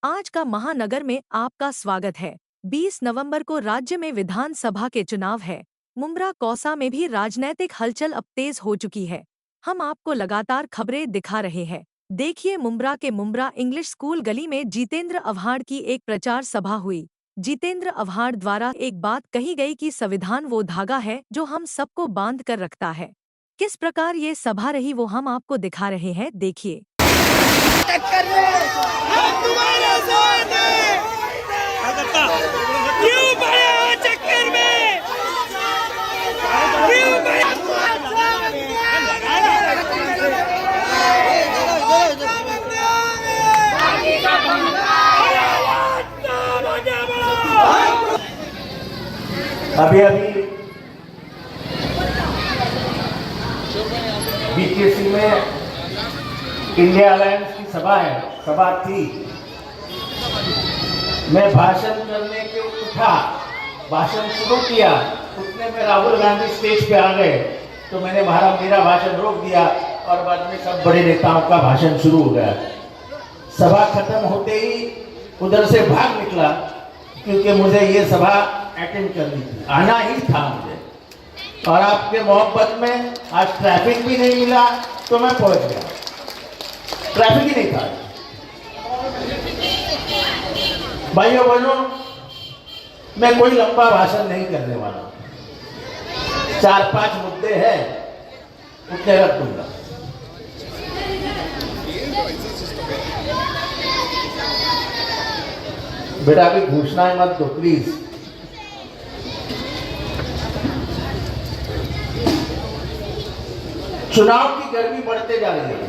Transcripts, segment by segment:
आज का महानगर में आपका स्वागत है। 20 नवंबर को राज्य में विधानसभा के चुनाव है। मुंब्रा कौसा में भी राजनैतिक हलचल अब तेज हो चुकी है। हम आपको लगातार खबरें दिखा रहे हैं। देखिए, मुंब्रा के मुंब्रा इंग्लिश स्कूल गली में जितेंद्र आव्हाड की एक प्रचार सभा हुई। जितेंद्र आव्हाड द्वारा एक बात कही गई कि संविधान वो धागा है जो हम सबको बांध कर रखता है। किस प्रकार ये सभा रही वो हम आपको दिखा रहे हैं, देखिए। हम तुम्हारे साथ हैं। क्यों पड़े हो चक्कर में? क्यों पड़े? अभी बीकेसी में इंडिया अलायंस की सभा थी। मैं भाषण करने के उठा, भाषण शुरू किया, उतने में राहुल गांधी स्टेज पे आ गए, तो मैंने मेरा भाषण रोक दिया और बाद में सब बड़े नेताओं का भाषण शुरू हो गया। सभा खत्म होते ही उधर से भाग निकला, क्योंकि मुझे ये सभा अटेंड करनी थी, आना ही था मुझे। और आपके मोहब्बत में आज ट्रैफिक भी नहीं मिला तो मैं पहुंच गया। ट्रैफिक ही नहीं था। भाइयों बहनों, मैं कोई लंबा भाषण नहीं करने वाला। 4-5 मुद्दे हैं, उतने रख दूंगा। बेटा अभी घोषणाएं मत दो प्लीज। चुनाव की गर्मी बढ़ते जा रही है।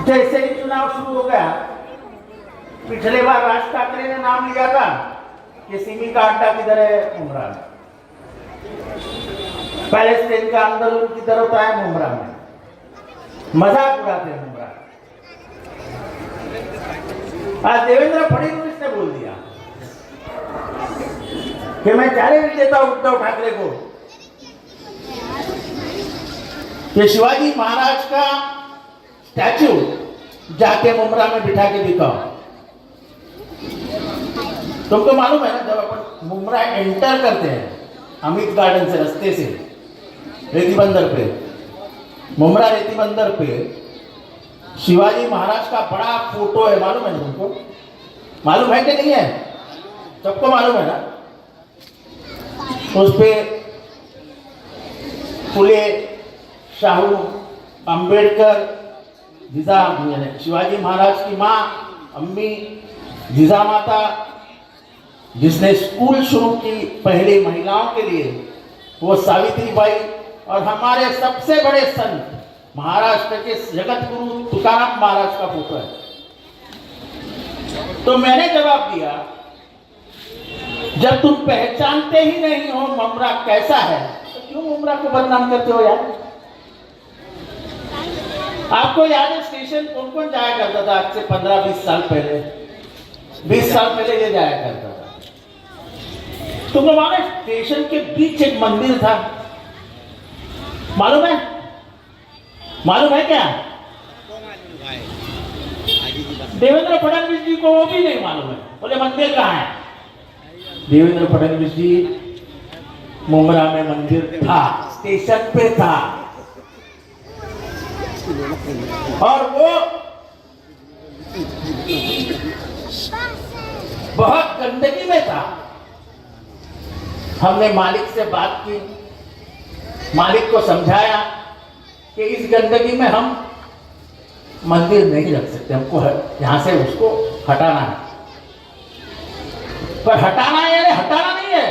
जैसे ही चुनाव शुरू हो गया, पिछले बार राज ठाकरे ने नाम लिया था कि सिमी का अड्डा किधर है, मुंब्रा में। पैलेस्टाइन का आंदोलन किधर होता है, मुंब्रा में। मजाक उड़ाते हैं मुंब्रा। आज देवेंद्र फडणवीस ने बोल दिया कि मैं चैलेंज देता हूं उद्धव ठाकरे को कि शिवाजी महाराज का स्टैचू जाके मुंब्रा में बिठा के दिखाओ। तुमको मालूम है ना, जब अपन मुंब्रा एंटर करते हैं अमित गार्डन से, रास्ते से रेती बंदर पे, मुंब्रा रेती बंदर पे शिवाजी महाराज का बड़ा फोटो है। मालूम है ना तुमको? मालूम है कि नहीं है? सबको मालूम है ना? उस पे फुले शाहू अंबेडकर, शिवाजी महाराज की माँ अम्मी जिजा माता, जिसने स्कूल शुरू की पहली महिलाओं के लिए, वो सावित्रीबाई, और हमारे सबसे बड़े संत महाराष्ट्र के जगत गुरु तुकाराम महाराज का फोटो है। तो मैंने जवाब दिया, जब तुम पहचानते ही नहीं हो मुंब्रा कैसा है, तो क्यों मुंब्रा को बदनाम करते हो यार? आपको याद है स्टेशन कौन कौन जाया करता था आज से 15-20 साल पहले? 20 साल पहले ये जाया करता था। तो हमारे स्टेशन के बीच एक मंदिर था, मालूम है? मालूम है क्या? देवेंद्र फडणवीस जी को वो भी नहीं मालूम है। बोले मंदिर कहाँ है? देवेंद्र फडणवीस जी, मुंब्रा में मंदिर था, स्टेशन पे था, और वो बहुत गंदगी में था। हमने मालिक से बात की, मालिक को समझाया कि इस गंदगी में हम मंदिर नहीं रख सकते, हमको यहां से उसको हटाना है। पर हटाना है यानी हटाना नहीं है,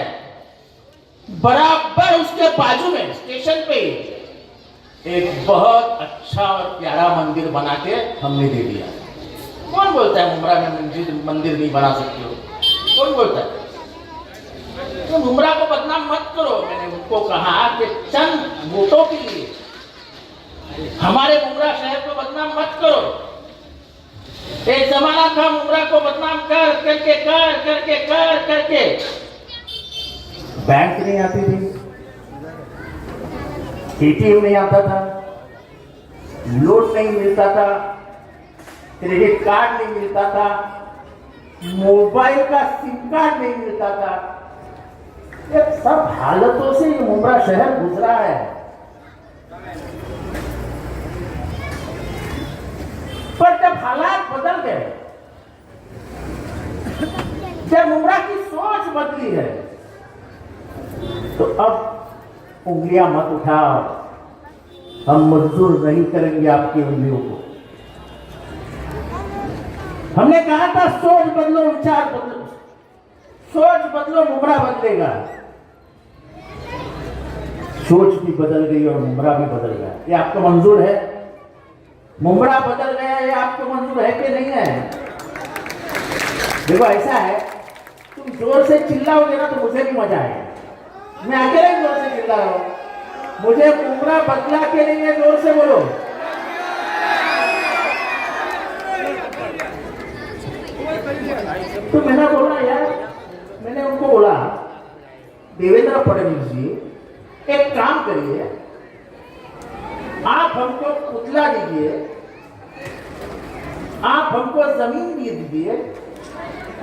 बराबर उसके बाजू में स्टेशन पे एक बहुत अच्छा और प्यारा मंदिर बना के हमने दे दिया। कौन बोलता है मुंब्रा में मंदिर नहीं बना सकते हो? कौन बोलता है? तो मुंब्रा को बदनाम मत करो। मैंने उनको कहा कि चंद वोटों के लिए हमारे मुंब्रा शहर को बदनाम मत करो। एक जमाना था मुंब्रा को बदनाम कर करके बैंक नहीं आती थी, एटीएम नहीं आता था, लोन नहीं मिलता था, क्रेडिट कार्ड नहीं मिलता था, मोबाइल का सिम कार्ड नहीं मिलता था। ये सब हालतों से ये मुंब्रा शहर गुजरा है। पर जब हालात बदल गए, जब मुंब्रा की सोच बदली है, तो अब उंगलियां मत उठाओ, हम मंजूर नहीं करेंगे आपकी उंगलियों को। हमने कहा था सोच बदलो, विचार बदलो, सोच बदलो, मुंब्रा बदलेगा। सोच भी बदल गई और मुंब्रा भी बदल गया। ये आपको मंजूर है? मुंब्रा बदल गया, ये आपको मंजूर है कि नहीं है? देखो ऐसा है, तुम जोर से चिल्लाओगे ना तो मुझे भी मजा आएगा। मैं अकेले ही जोर से चिल्ला रहा हूं, मुझे मुंब्रा बदला के नहीं है, जोर से बोलो। तो मैंने बोला यार, मैंने उनको बोला देवेंद्र फडणवीस जी, एक काम करिए, आप हमको पुतला दीजिए, आप हमको जमीन दे दीजिए,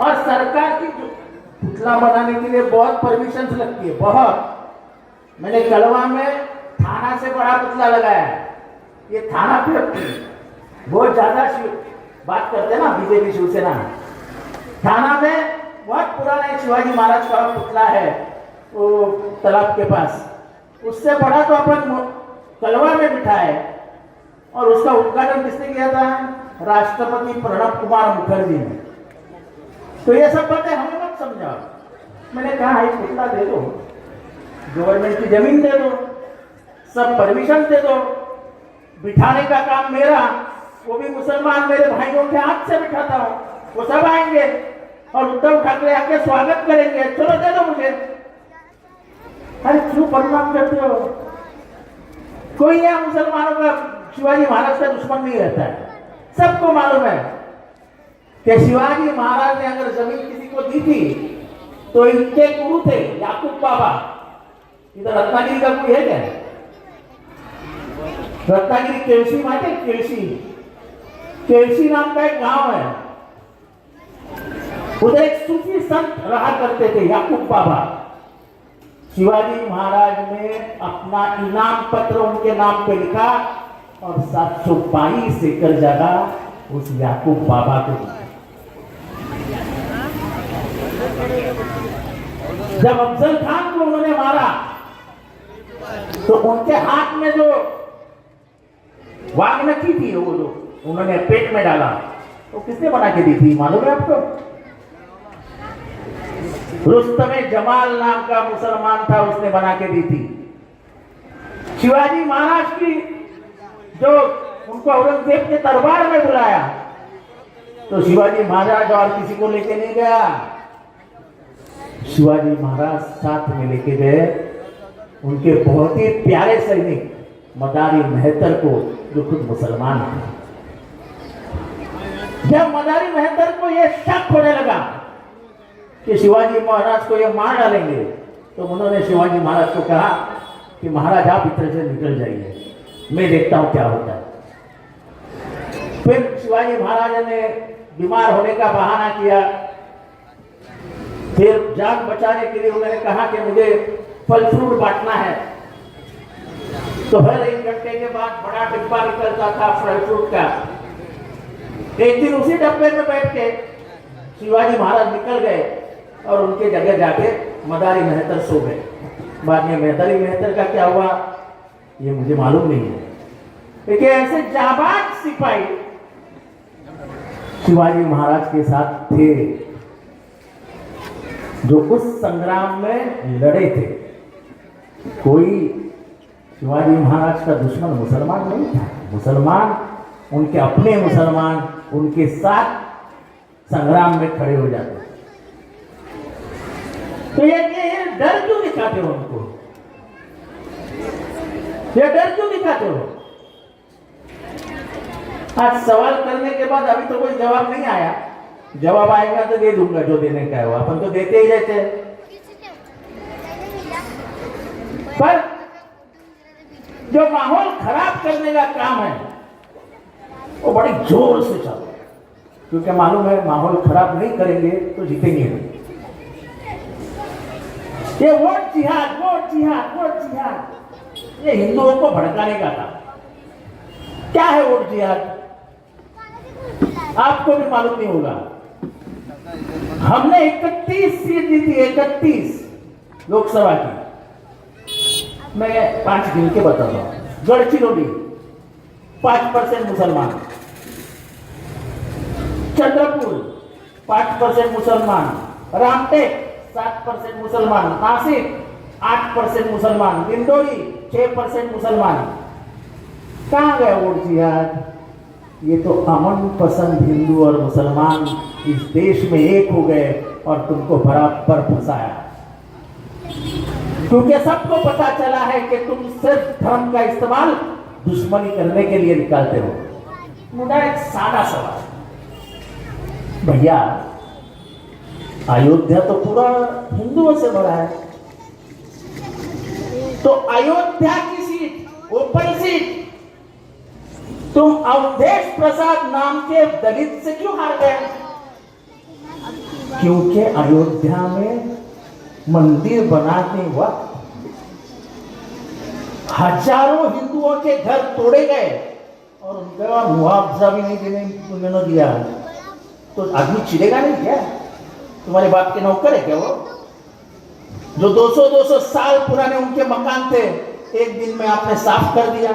और सरकार की पुतला बनाने के लिए बहुत परमिशन लगती है, बहुत। मैंने कलवा में थाना से बड़ा पुतला लगाया। ये थाना पे बहुत ज्यादा बात करते हैं ना बीजेपी शिवसेना। थाना में बहुत पुराना शिवाजी महाराज का पुतला है, वो तालाब के पास। उससे बड़ा तो अपन कलवा में बिठाए, और उसका उद्घाटन किसने किया था? राष्ट्रपति प्रणब कुमार मुखर्जी ने। तो ये सब बातें हमें मत समझाओ। मैंने कहा एक पुतला दे दो, गवर्नमेंट की जमीन दे दो, सब परमिशन दे दो, बिठाने का काम मेरा, वो भी मुसलमान मेरे भाइयों के हाथ से बिठाता हूं, वो सब आएंगे और उद्धव ठाकरे आके स्वागत करेंगे। चलो दे दो मुझे। अरे क्यों बदनाम करते हो? कोई यहाँ मुसलमानों का, शिवाजी महाराज का दुश्मन नहीं रहता है। सबको मालूम है कि शिवाजी महाराज ने अगर जमीन किसी को दी थी तो इनके गुरु थे याकूब बाबा। इधर रत्नागिरी का कोई है क्या? रत्नागिरी केळशी माहिती है? केळशी, केळशी नाम का एक गांव है, उधर एक सूफी संत रहा करते थे याकूब बाबा। शिवाजी महाराज ने अपना इनाम पत्र उनके नाम पे लिखा और 722 एकड़ जगह उस याकूब बाबा को दी। जब अफजल खान को उन्होंने मारा तो उनके हाथ में जो वागनखी थी, वो जो उन्होंने पेट में डाला, तो किसने बना के दी थी मालूम है आपको? रुस्तम जमाल नाम का मुसलमान था, उसने बना के दी थी। शिवाजी महाराज की जो उनको औरंगजेब के दरबार में बुलाया तो शिवाजी महाराज और किसी को लेके नहीं गया, शिवाजी महाराज साथ में लेके गए उनके बहुत ही प्यारे सैनिक मदारी मेहतर को, जो खुद मुसलमान थे। जब मदारी मेहतर को यह शक होने लगा कि शिवाजी महाराज को ये मार डालेंगे, तो उन्होंने शिवाजी महाराज को कहा कि महाराज आप इधर से निकल जाइए, मैं देखता हूं क्या होता है। फिर शिवाजी महाराज ने बीमार होने का बहाना किया, फिर जान बचाने के लिए उन्होंने कहा कि मुझे फल फ्रूट बांटना है। तो हर 1 घंटे के बाद बड़ा डिब्बा निकलता था फल फ्रूट का। एक दिन उसी डब्बे में बैठ के शिवाजी महाराज निकल गए और उनके जगह जाके मदारी मेहतर सो गए। बाद में मदारी मेहतर का क्या हुआ ये मुझे मालूम नहीं है, लेकिन ऐसे जाबाज सिपाही शिवाजी महाराज के साथ थे जो उस संग्राम में लड़े थे। कोई शिवाजी महाराज का दुश्मन मुसलमान नहीं था, मुसलमान उनके अपने मुसलमान उनके साथ संग्राम में खड़े हो जाते। तो ये डर क्यों दिखाते हो उनको? ये डर क्यों दिखाते हो? आज सवाल करने के बाद अभी तो कोई जवाब नहीं आया, जवाब आएगा तो दे दूंगा जो देने का है, वो अपन तो देते ही रहते हैं। पर जो माहौल खराब करने का काम है वो बड़ी जोर से चल रहा है। क्योंकि मालूम है माहौल खराब नहीं करेंगे तो जीतेंगे नहीं। ये वोट जिहाद, वोट जिहाद, वोट जिहाद, ये हिंदुओं को भड़काने का था। क्या है वोट जिहाद? आपको भी मालूम नहीं होगा। हमने 31 सीट जीती, 31 लोकसभा की। मैं 5 गिन के बताता हूं। गढ़चिरौली 5% मुसलमान, चंद्रपुर 5% मुसलमान, रामटेक 7% मुसलमान, नासिक 8% मुसलमान, दिंडोरी 6% मुसलमान। कहां गया वोट जिहाद? ये तो अमन पसंद हिंदू और मुसलमान इस देश में एक हो गए और तुमको बराबर फंसाया, क्योंकि सबको पता चला है कि तुम सिर्फ धर्म का इस्तेमाल दुश्मनी करने के लिए निकालते हो। मुझे एक सादा सवाल, भैया अयोध्या तो पूरा हिंदुओं से भरा है, तो अयोध्या की सीट, ओपन सीट, तुम अवधेश प्रसाद नाम के दलित से क्यों हार गए? क्योंकि अयोध्या में मंदिर बनाने वक्त हजारों हिंदुओं के घर तोड़े गए और उनका मुआवजा भी नहीं देने उन्होंने दिया, तो आदमी चिढ़ेगा नहीं क्या? तुम्हारे बाप के नौकर है क्या वो? जो 200-200 साल पुराने उनके मकान थे, एक दिन में आपने साफ कर दिया।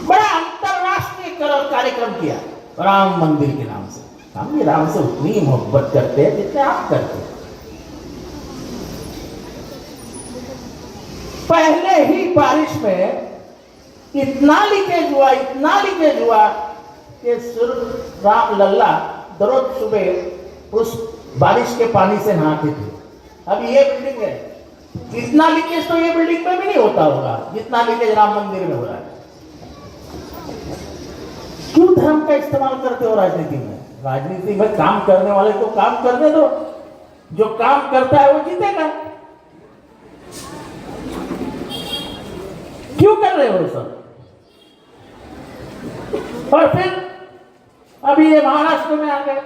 बड़ा अंतरराष्ट्रीय कार्यक्रम किया राम मंदिर के नाम से। हम भी राम से उतनी मोहब्बत करते हैं जितने आप करते हैं। पहले ही बारिश में इतना लीकेज हुआ कि सिर्फ राम लल्ला दरोज सुबह उस बारिश के पानी से नहाते थे। अब ये बिल्डिंग है, इतना लीकेज तो ये बिल्डिंग में भी नहीं होता होगा जितना लीकेज राम मंदिर में हो रहा है। क्यों धर्म का इस्तेमाल करते हो राजनीति में? राजनीति में काम करने वाले को काम करने दो, जो काम करता है वो जीतेगा। क्यों कर रहे हो सब? और फिर अभी ये महाराष्ट्र में आ गए।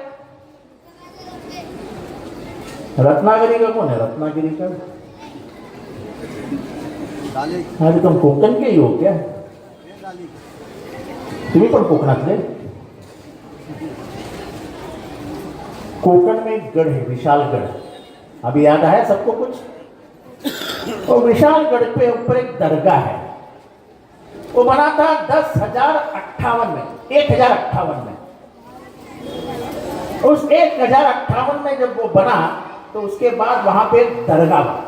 रत्नागिरी का कौन है? रत्नागिरी का अरे तुम कोकण के ही हो क्या? तुम्ही पण कोकणातले? कोकण में एक गढ़ है विशालगढ़, अभी याद आया सबको कुछ? और विशालगढ़ पे ऊपर एक दरगाह है, वो बना था 10,058 में, 1058 में। उस 1058 में जब वो बना तो उसके बाद वहां पे दरगाह बना।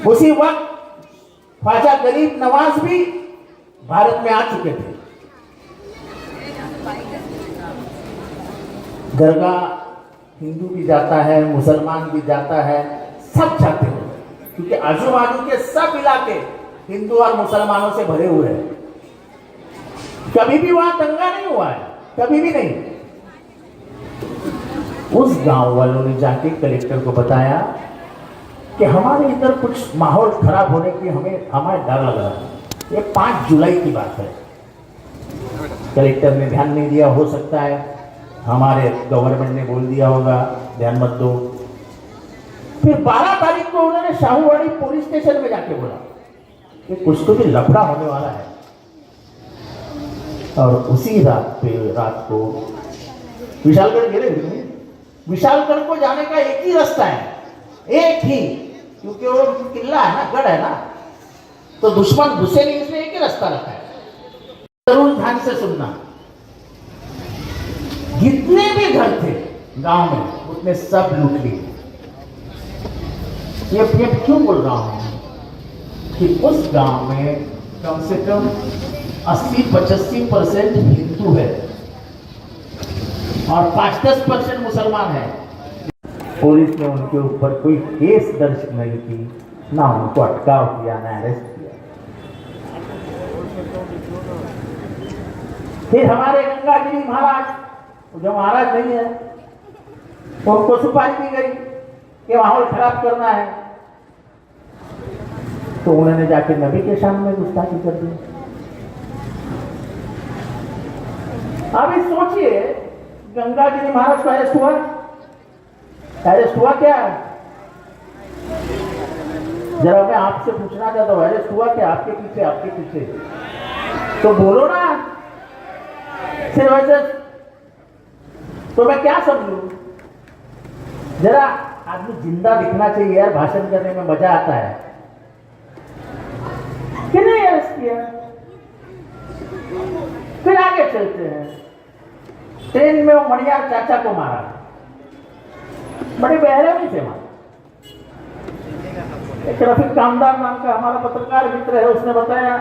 उसी वक्त ख्वाजा गरीब नवाज भी भारत में आ चुके थे। दरगाह हिंदू भी जाता है, मुसलमान भी जाता है, सब जाते हैं, क्योंकि आजू बाजू के सब इलाके हिंदू और मुसलमानों से भरे हुए हैं। कभी भी वहां दंगा नहीं हुआ है, कभी भी नहीं। उस गांव वालों ने जाके कलेक्टर को बताया कि हमारे इधर कुछ माहौल खराब होने की हमारे डर लग रहा है। ये 5 जुलाई की बात है। कलेक्टर ने ध्यान नहीं दिया, हो सकता है हमारे गवर्नमेंट ने बोल दिया होगा ध्यान मत दो। फिर 12 तारीख को उन्होंने शाहूवाड़ी पुलिस स्टेशन में जाके बोला कि कुछ तो भी लफड़ा होने वाला है। और उसी रात को विशालगढ़ गए। विशालगढ़ को जाने का एक ही रास्ता है, एक ही, क्योंकि वो किला है ना, गढ़ है ना, तो दुश्मन घुसे नहीं, इसलिए एक ही रास्ता रखा है। जरूर ध्यान से सुनना, जितने भी घर थे गांव में उतने सब लूट लिए। ये क्यों बोल रहा हूं कि उस गांव में कम से कम 80-85% हिंदू है और 5-10% मुसलमान है। पुलिस ने उनके ऊपर कोई केस दर्ज नहीं की, ना उनको अटकाव किया, ना अरेस्ट किया। फिर हमारे गंगागिरी महाराज, जो महाराज नहीं है, उनको सुपारी दी गई कि माहौल खराब करना है, तो उन्होंने जाके नबी के सामने गुस्ताखी कर दी। अभी सोचिए, गंगा जी महाराज को अरेस्ट हुआ, अरेस्ट हुआ क्या? जरा मैं आपसे पूछना चाहता हूं, अरेस्ट हुआ क्या? आपके पीछे, आपके पीछे तो बोलो ना, सिर्फ ऐसे तो मैं क्या समझू? जरा आदमी जिंदा दिखना चाहिए यार, भाषण करने में मजा आता है कि नहीं? अरेस्ट किया, फिर आगे चलते हैं। ट्रेन में वो मणियार चाचा को मारा, बड़े बेरहमी से मारा। एक रफीक कामदार नाम का हमारा पत्रकार मित्र है, उसने बताया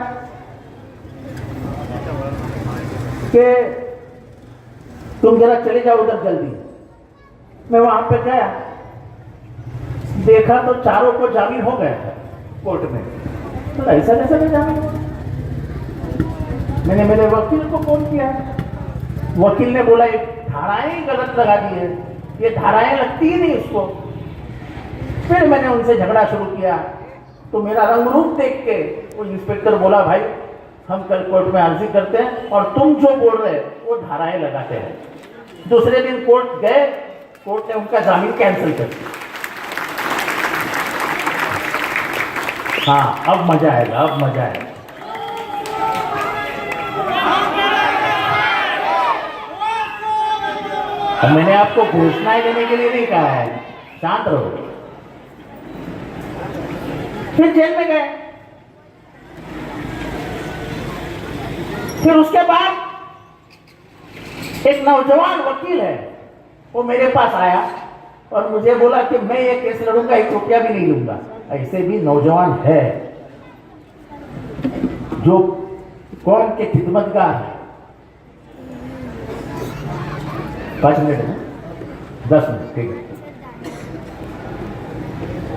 कि तुम जरा चले जाओ उधर जल्दी। मैं वहां पे गया, देखा तो चारों को जामीन हो गया था कोर्ट में। तो ऐसा कैसा नहीं जामीन हुआ? मैंने मेरे वकील को फोन किया, वकील ने बोला ये धाराएं गलत लगा दी है, ये धाराएं लगती ही नहीं उसको। फिर मैंने उनसे झगड़ा शुरू किया, तो मेरा रंग रूप देख के वो इंस्पेक्टर बोला भाई हम कल कोर्ट में अर्जी करते हैं और तुम जो बोल रहे वो धाराएं लगाते हैं। दूसरे दिन कोर्ट गए, कोर्ट ने उनका जामीन कैंसिल कर दिया। हाँ, अब मजा आएगा, अब मजा आएगा। अब मैंने आपको घोषणाएं देने के लिए नहीं कहा है, शांत रहो। फिर जेल में गए, फिर उसके बाद एक नौजवान वकील है, वो मेरे पास आया और मुझे बोला कि मैं ये केस लड़ूंगा, 1 रुपया भी नहीं लूंगा। ऐसे भी नौजवान है जो कौम के खिदमतगार है। 5 मिनट है, 10 मिनट, ठीक है।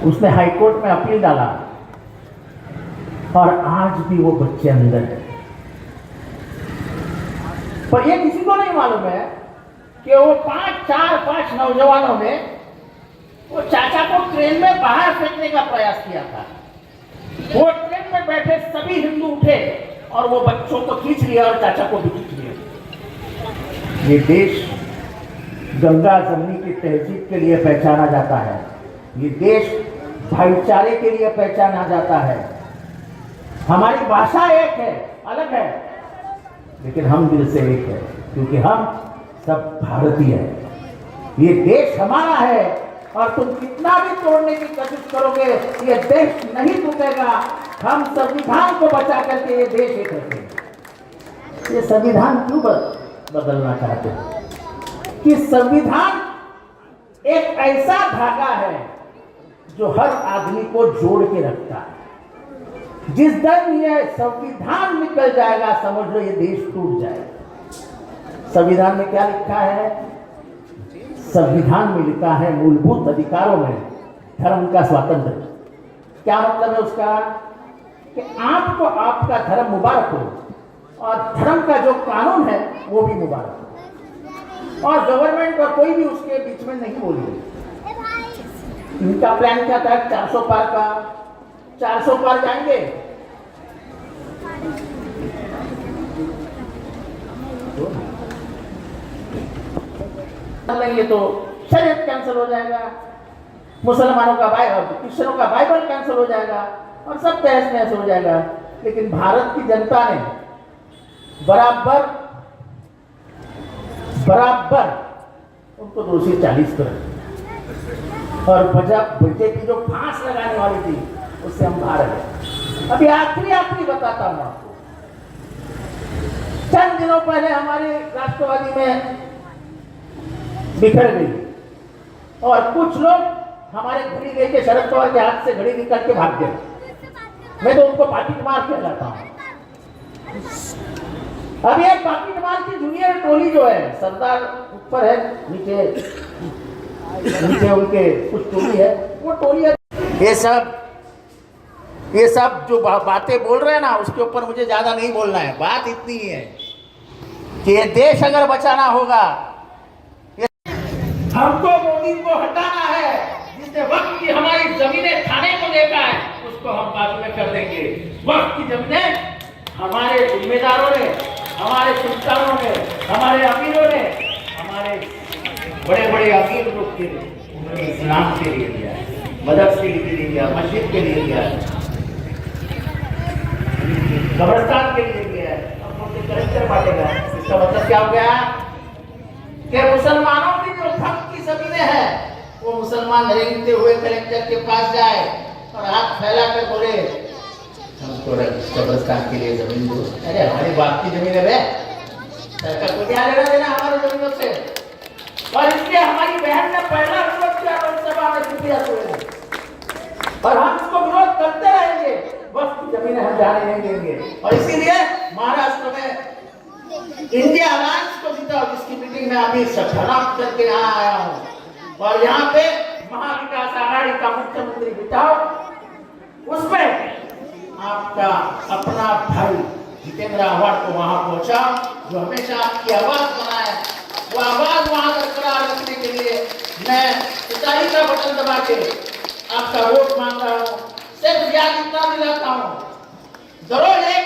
उसने हाईकोर्ट में अपील डाला और आज भी वो बच्चे अंदर है। पर ये किसी को नहीं मालूम है कि वो 5 नौजवानों ने वो चाचा को ट्रेन में बाहर फेंकने का प्रयास किया था। वो ट्रेन में बैठे सभी हिंदू उठे और वो बच्चों को खींच लिया और चाचा को भी खींच लिया। ये देश गंगा जमनी की तहजीब के लिए पहचाना जाता है, ये देश भाईचारे के लिए पहचाना जाता है। हमारी भाषा एक है, अलग है, लेकिन हम दिल से एक है, क्योंकि हम सब भारतीय हैं। ये देश हमारा है और तुम कितना भी तोड़ने की कोशिश करोगे ये देश नहीं टूटेगा। हम संविधान को बचा करके ये देश एक रखेंगे। ये संविधान क्यों बदलना चाहते हैं? कि संविधान एक ऐसा धागा है जो हर आदमी को जोड़ के रखता है। जिस दिन ये संविधान निकल जाएगा, समझ लो ये देश टूट जाएगा। संविधान में क्या लिखा है? संविधान में लिखा है मूलभूत अधिकारों में धर्म का स्वातंत्र। क्या मतलब है उसका? कि आपको आपका धर्म मुबारक हो और धर्म का जो कानून है वो भी मुबारक हो, और गवर्नमेंट और कोई भी उसके बीच में नहीं बोली। इनका प्लान क्या था? 400 पार का, 400 पार जाएंगे लेंगे तो शरीयत कैंसिल हो जाएगा, मुसलमानों का क्रिश्चियनों का बाइबल कैंसिल हो जाएगा और सब तहस नहस हो जाएगा। लेकिन भारत की जनता ने बराबर उनको 240 कर और बीजेपी जो फांस लगाने वाली थी उससे हम बाहर गए। अभी आखिरी बताता हूं आपको। चंद दिनों पहले हमारी राष्ट्रवादी में बिखर गई और कुछ लोग हमारे घड़ी लेके शरद पवार के हाथ से घड़ी निकाल के भाग गए। मैं तो उनको पाकिट मार कहलाता हूं। अब ये पाकिट मार की जूनियर टोली जो है, सरदार ऊपर है, नीचे उनके कुछ टोली है, वो टोली है। ये सब जो बातें बोल रहे हैं ना, उसके ऊपर मुझे ज्यादा नहीं बोलना है। बात इतनी ही है कि ये देश अगर बचाना होगा, हमको मोदी को हटाना है। जिसने वक्त की हमारी जमीनें खाने को देखा है उसको हम बाजू में कर देंगे। वक्त की जमीनें हमारे जिम्मेदारों ने हमारे सुल्तानों ने, हमारे अमीरों ने, हमारे बड़े बड़े अमीर लोग के लिए उन्होंने इस्लाम के लिए दिया, मदरसे के लिए दिया, मस्जिद के लिए दिया, कब्रिस्तान के लिए दिया है। अब उनके कलेक्टर बांटेगा। इसका मतलब क्या हो गया कि मुसलमानों की जो धन की जमीनें हैं वो मुसलमान रेंगते हुए कलेक्टर के पास जाए और हाथ फैला कर बोले हमको कब्रिस्तान के लिए जमीन दो। अरे हमारी बाप की जमीन है, सरकार को क्या लेना देना हमारी जमीनों से। और इसलिए हमारी बहन ने पहला विरोध किया लोकसभा में कृपया और हम इसको विरोध करते रहेंगे, वक्त की जमीन हम जाने नहीं देंगे। और इसीलिए महाराष्ट्र में इंडिया अलायंस को जीता, जिसकी मीटिंग में अभी सफलता करके यहाँ आया हूँ। और यहाँ पे महाविकास आघाड़ी का मुख्यमंत्री बिठाओ, उसमें आपका अपना भाई जितेंद्र आव्हाड को वहां पहुंचा, जो हमेशा आपकी आवाज बनाए, वो आवाज वहां बरकरार रखने के लिए मैं इताई का बटन दबा के आपका वोट मांग रहा हूँ। सिर्फ याद इतना दिलाता हूँ, जरूर एक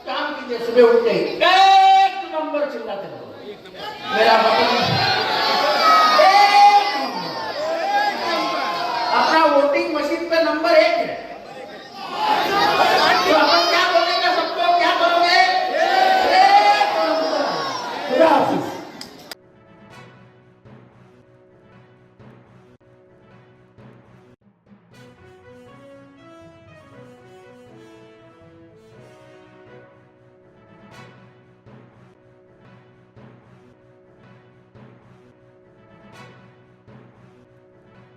काम कीजिए, सुबह उठ के 1 नंबर चिल्लाते रहो। मेरा बटन 1 नंबर, अपना वोटिंग मशीन पे नंबर 1 है।